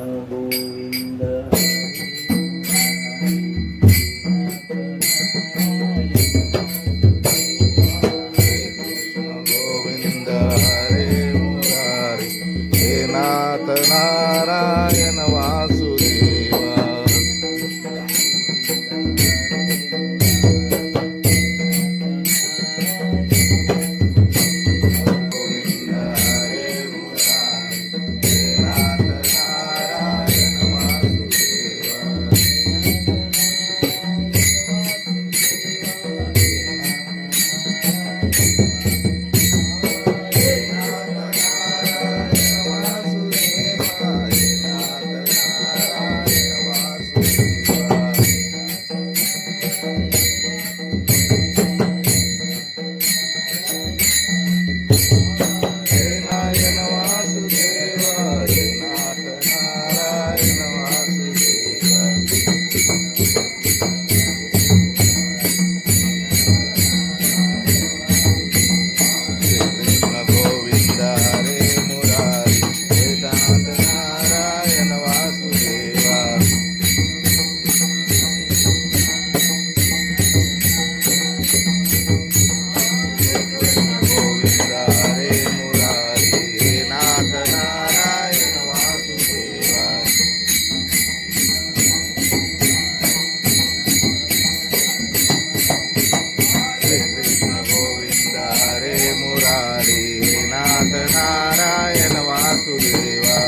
गोविंद गोविंद हरे मुरारी हे नाथ नारायण वासुदेवा गोविंद हरे मुरारी हे नाथ नारायण नारायण वासुदेवा गोविंद हरे मुरारी हे नाथ नारायण वासुदेवा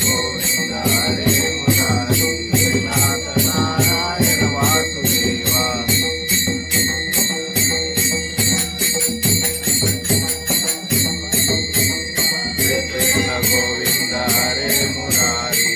गोविंद हरे मुरारी हे नाथ नारायण वासुदेवा गोविंद हरे मुरारी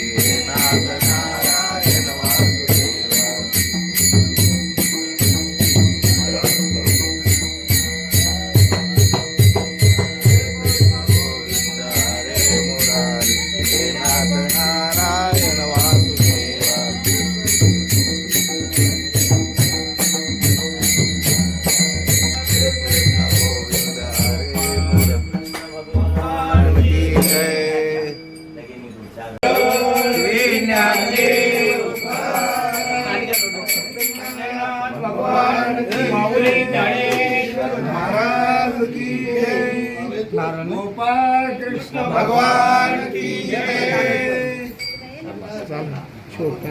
गोपाल कृष्ण भगवान की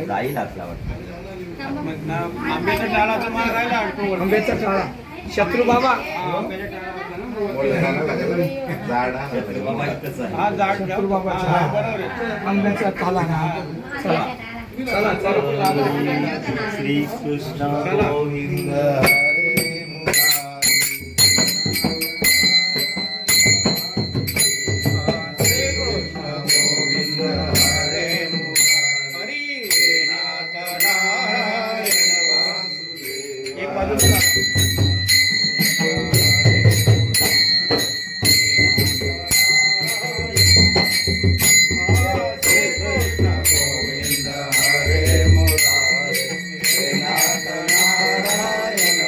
जाई लागला आंब्याच्या झाडाचा मार राहिला आंब्याचा झाडा शत्रू बाबा हा झाड शत्रू बाबा आंब्याचा ताला चला चला चला श्री कृष्ण गोविंद गोविंद हरे मुरारी हे नाथ नारायण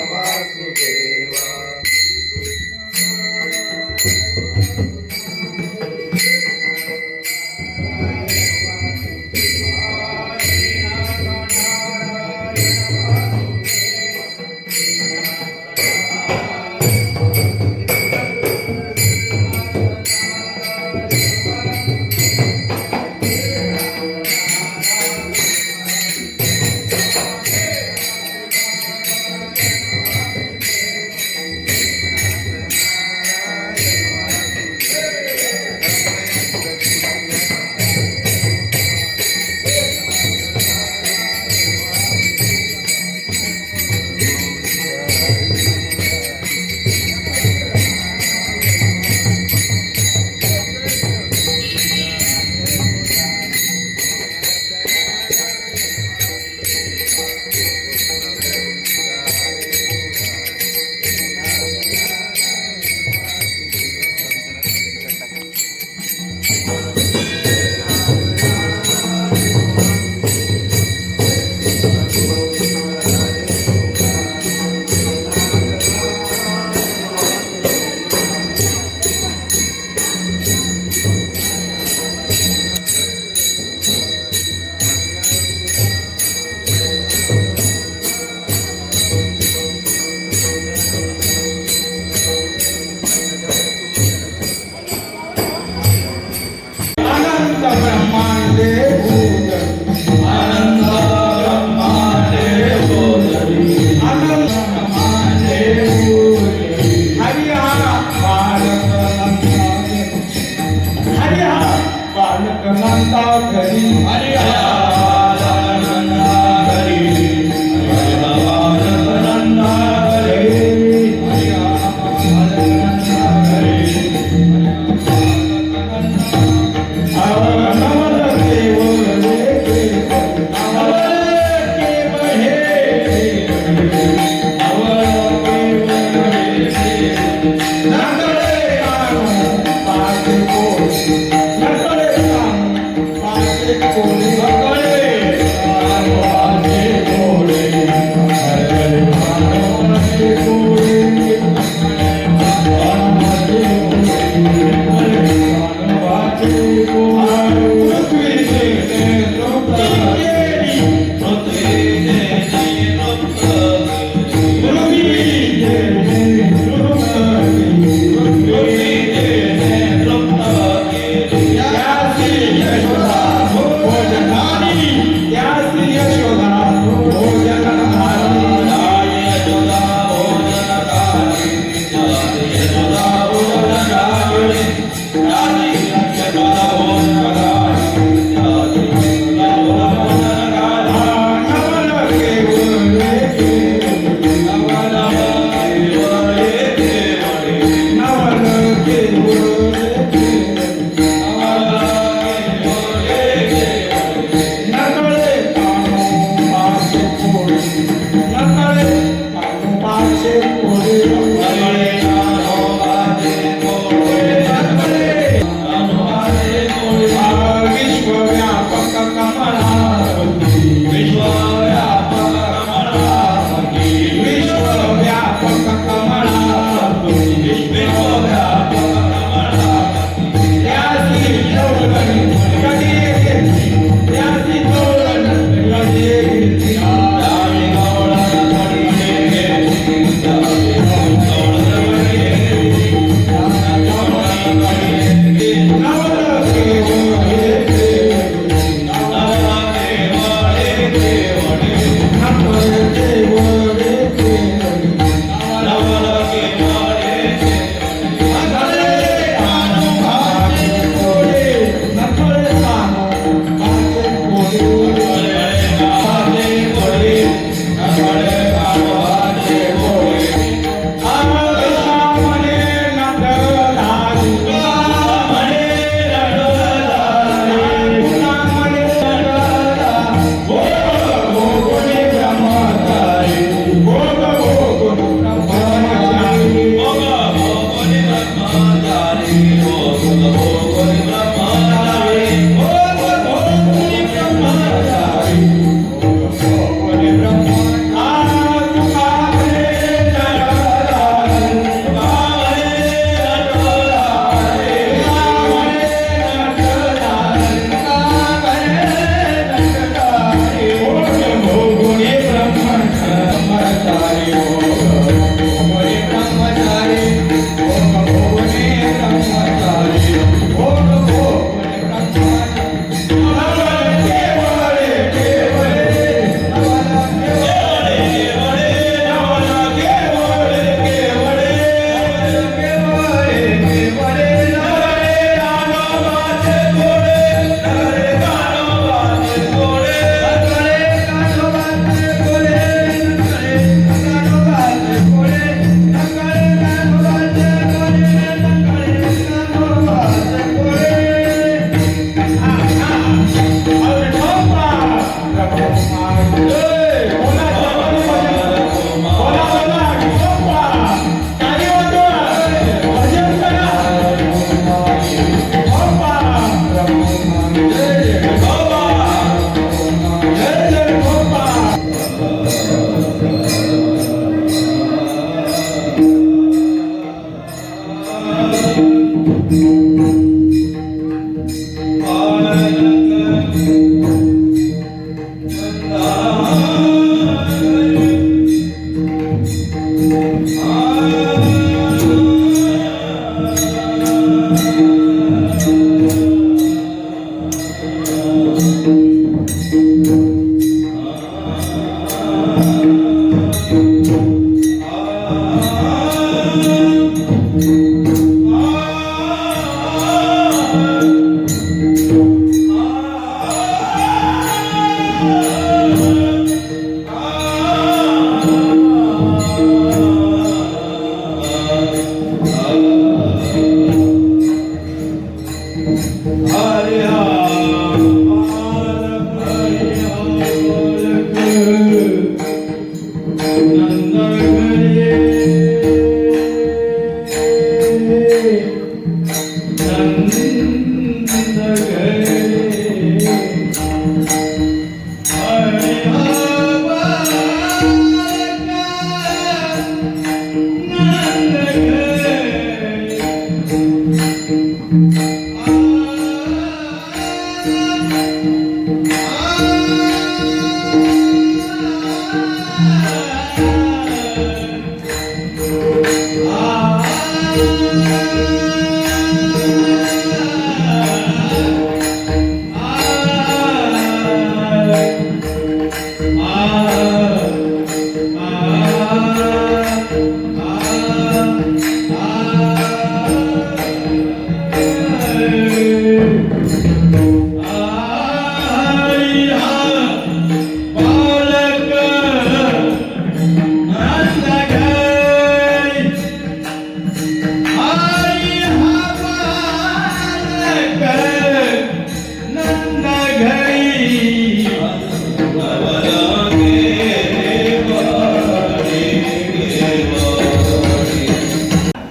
अनंत ब्रह्मांडे भूतली अनंत ब्रह्मांडे भूतली अनंत ब्रह्मांडे भूतली हरि हा बालक हरि हा बालक नंदा घरी हरि हा बालक नंदा घरी हरि हा बालक नंदा घरी हरि हा बालक नंदा घरी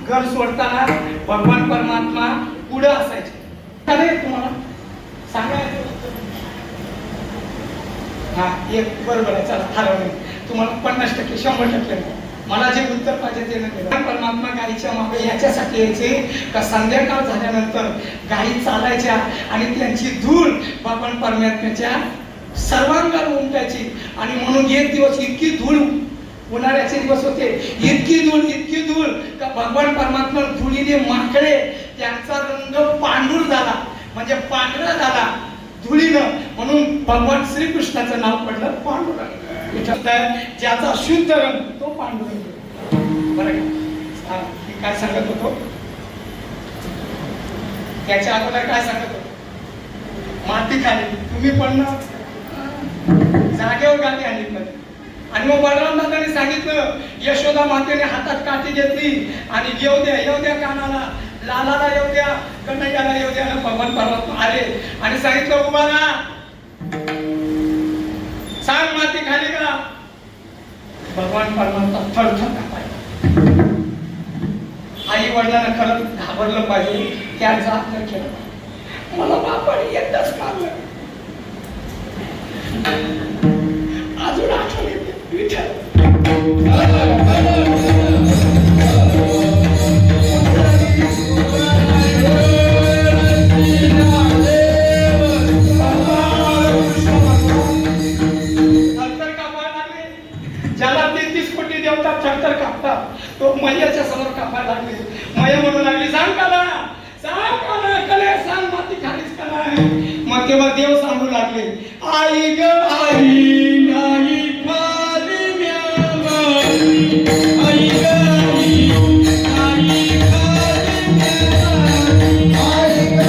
घर सोडताना भगवान परमात्मा पुढे असायचे. काय तुम्हाला सांगायचं हा एक बरोबर आहे. चला ठरवलं तुम्हाला 50% 100% मला जे उत्तर पाहिजे ते नाही. परमात्मा गायीच्या मागे याच्यासाठी यायचे का संध्याकाळ झाल्यानंतर गायी चालायच्या आणि त्यांची धूळ भगवान परमात्म्याच्या सर्वांगावर उमटायची. आणि म्हणून एक दिवस इतकी धूळ, उन्हाळ्याचे दिवस होते, इतकी धूळ का भगवान परमात्मा धुळीने माखळे, त्यांचा रंग पांढूर झाला, म्हणजे पांढरा झाला धुळीनं. म्हणून भगवान श्रीकृष्णाचं नाव पडलं पांडुरंग. ज्याचा शुद्ध रंग तो पांडुरंग. बरं का? मी काय सांगत होतो त्याच्या अगोदर काय सांगत होतो? माती खाली तुम्ही पण जागेवर गादी आणली मध्ये. आणि मग बलराम दादाने सांगितलं, यशोदा मातेने हातात काठी घेतली आणि येऊ द्या कानाला, लालाला येऊ द्या, कन्हैयाला येऊ द्या. भगवान परमात्मा आले आणि सांगितलं उभा राहा, सांग माती खाली का? भगवान परमात्मा थरथर कापायला. आई वडिलांना खरं घाबरलं पाहिजे, त्या जात न केलं. मला बापाने एकदाच काढलं, अजून आठवण येते. ज्याला 33 कोटी देवता थरथर कापतात, तो मैयाच्या समोर कापायला लागले. मैया म्हणू लागली, सांग काला कले, सांग माती खालीच का नाही? मग तेव्हा देव सांगू लागले, आई ग आई नाही पाली म्यावाली, आई ग आई नाही पाली म्यावाली, आई ग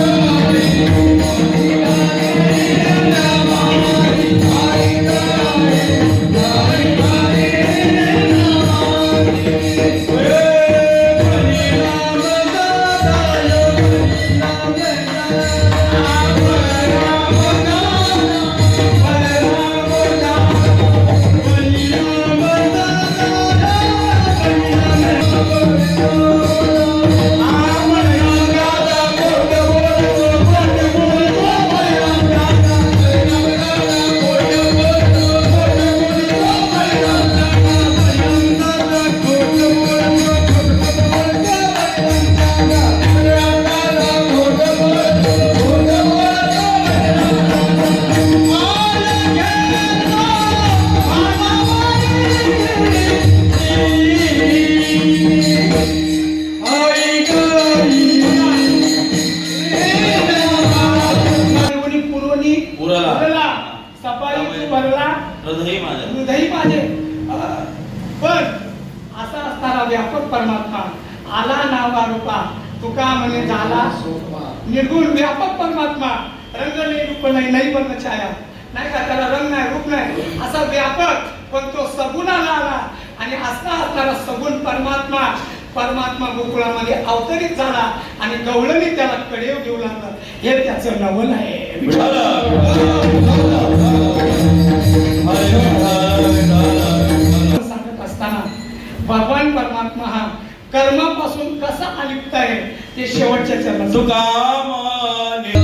हृदय माझ्या हृदयी माझे पण असा असताना व्यापक परमात्मा आला नावा रूपा तुका म्हणे झाला निर्गुण व्यापक परमात्मा रंग नाही रूप नाही नाही वर्ण छाया नाही का त्याला रंग नाही रूप नाही असा व्यापक पण तो सगुणाला आला आणि असा असणारा सगुण परमात्मा गोकुळामध्ये अवतरित झाला आणि गवळणी त्याला कडेव घेऊ लागला हे त्याचं नवल आहे सांगत असताना भगवान परमात्मा हा कर्मापासून कसा अलिप्त आहे ते शेवटच्या चरणात तुका म्हणे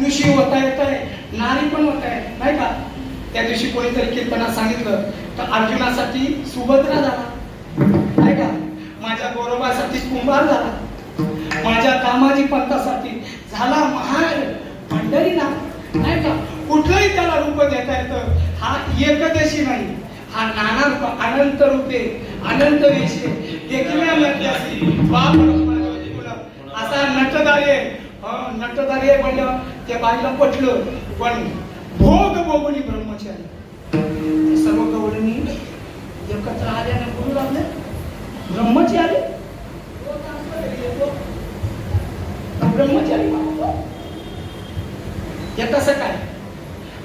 पुरुषी होता येत आहे नारी पण होत आहे नाही का त्या दिवशी कोणीतरी कीर्तनात सांगितलं तर अर्जुनासाठी सुभद्रा झाला नाही का माझ्या गौरवासाठी कुंभार झाला माझ्या कामाजी पंथासाठी झाला महार पंढरीनाथ नाही का कुठलंही त्याला रूप देता येतं हा एकदशी नाही हा नाना रूप अनंत रूपे अनंत वेशे देखील बाप असा नटदारी आहे म्हणलं त्या बाईला पटलं पण भोग भोगुनी ब्रह्मचारी सर्व गवळणी एकत्र आल्याने बोलू लागले ब्रह्मचारी हे कसं काय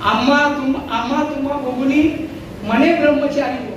आम्हा तुम्हा भोगुनी म्हणे ब्रह्मचारी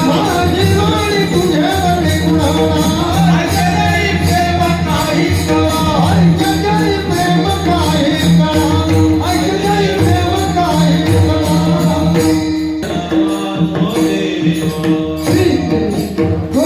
माझी राणी तुझ्यावरी कुणाला ऐकणारी प्रेम काही कळा ऐकणारी प्रेम काही कळा ऐकणारी प्रेम काही कळा श्री गो हरे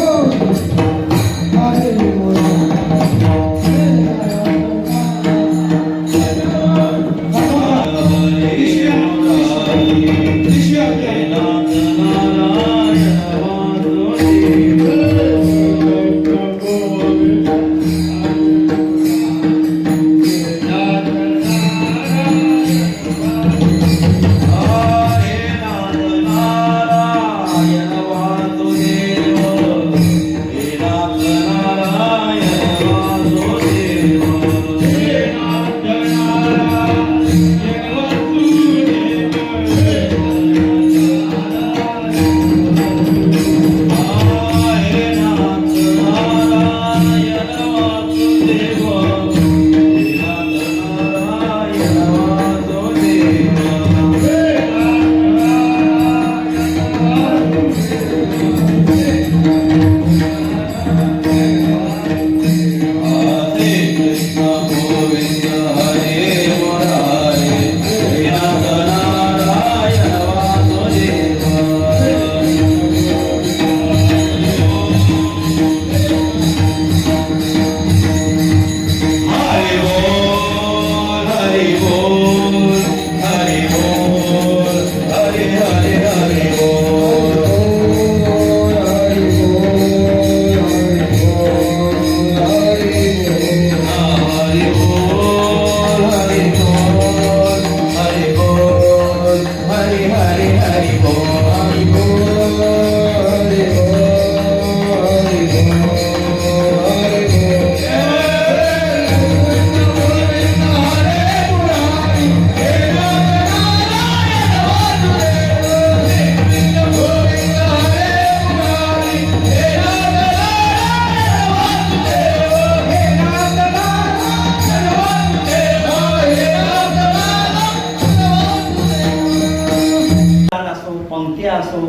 पंक्ती असो,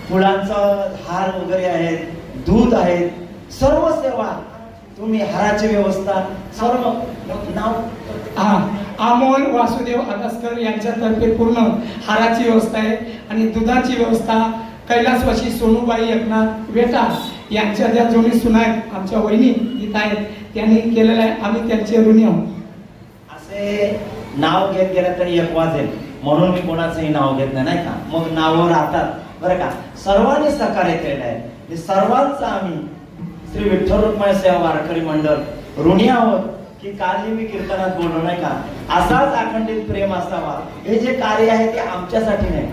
फुलांचा हार वगैरे आहेत, दूध आहेत, सर्व सेवा तुम्ही, हाराची व्यवस्था सर्व नाव अमोल वासुदेव अगस्कर यांच्यातर्फे पूर्ण हाराची व्यवस्था आहे आणि दुधाची व्यवस्था कैलासवासी सोनूबाई एकनाथ वेटा यांच्या ज्या जोडी सुना आहेत, आमच्या वहिनी इथं आहेत, त्यांनी केलेलं आहे. आम्ही त्यांचे ऋणी आहोत. असे नाव घेत गेलं तरी एक वाजेल, म्हणून मी कोणाचंही नाव घेत नाही का, मग नावं राहतात बरं का. सर्वांनी सहकार्य केलं आहे, सर्वांचं आम्ही श्री विठ्ठल रुक्माई सेवा वारकरी मंडळ ऋणी आहोत की कालही मी कीर्तनात बोललो नाही का, असाच अखंडित प्रेम असावा. हे जे कार्य आहे ते आमच्यासाठी नाही,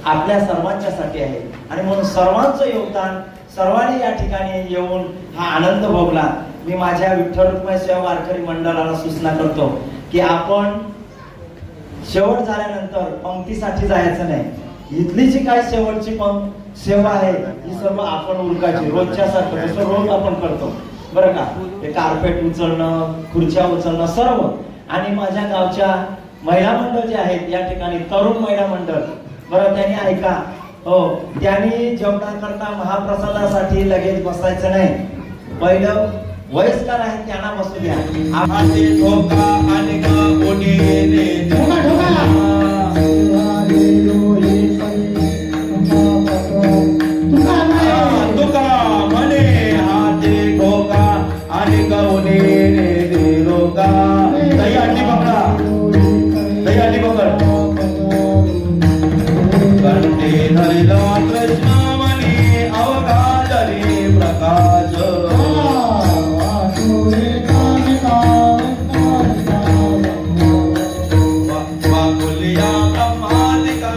आपल्या सर्वांच्यासाठी आहे. आणि म्हणून सर्वांचं योगदान, सर्वांनी या ठिकाणी येऊन हा आनंद भोगला. मी माझ्या विठ्ठल रुक्माई सेवा वारकरी मंडळाला सूचना करतो की आपण शेवट झाल्यानंतर पंक्तीसाठी जायचं नाही. इथली जी काय शेवटची सेवा आहे ही सर्व आपण उरकायची, रोजच्या सारखं जसं रोज आपण करतो बरं का. ते कार्पेट उचलणं, खुर्च्या उचलणं सर्व. आणि माझ्या गावच्या महिला मंडळ जे आहेत या ठिकाणी, तरुण महिला मंडळ बरं, त्यांनी ऐका हो, त्यांनी जेवणाकरता महाप्रसादासाठी लगेच बसायचं नाही. पहिलं वयस्कर आहेत त्यांना बसू द्या. आते ठोका आणि का कोणी रे ठोका ठोका तुका म्हणे हाते ठोका आणि गवणे रे लोका. दही पकडा, दही पकड. कंठे धरला कृष्ण म्हणे अवघाजले प्रकाश. वाकुल्या ब्रह्मादिका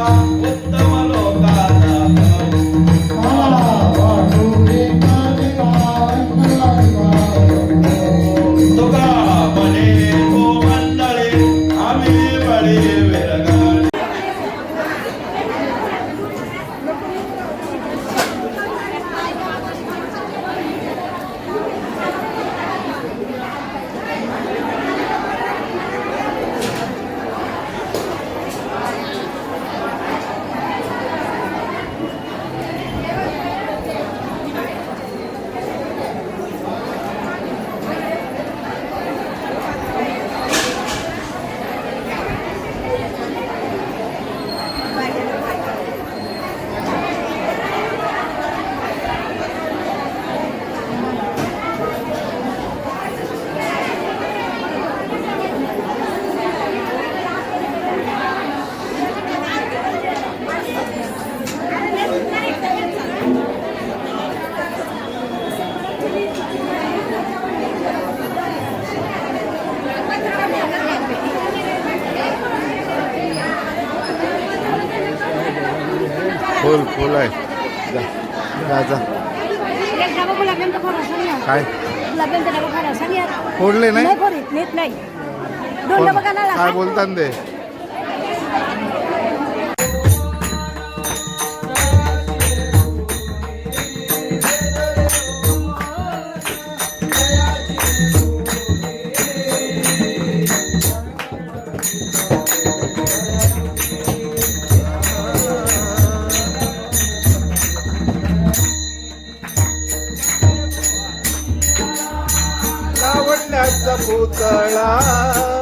चालू आहे जा जा जा काय फोडले नाही काय बोलतात ते लावण्याचा पुतळा